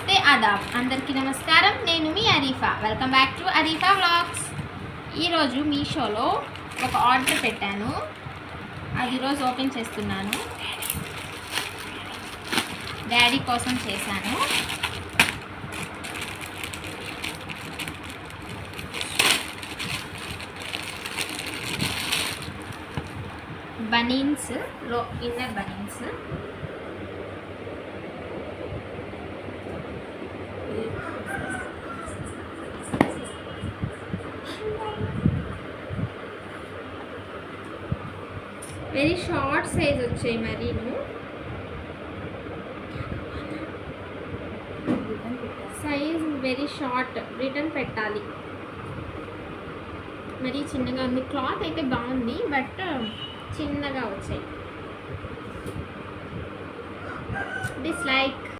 నమస్తే ఆదాబ్ అందరికీ నమస్కారం. నేను మీ Arifa. Welcome back to Arifa vlogs. ఈరోజు మీషోలో ఒక ఆర్డర్ పెట్టాను, అది ఈరోజు ఓపెన్ చేస్తున్నాను. డాడీ కోసం చేశాను. Banians, inner banians. Very short size వచ్చాయి. మరీను సైజ్ వెరీ షార్ట్, రిటర్న్ పెట్టాలి. మరీ చిన్నగా ఉంది. క్లాత్ అయితే బాగుంది, బట్ చిన్నగా వచ్చాయి. డిస్లైక్.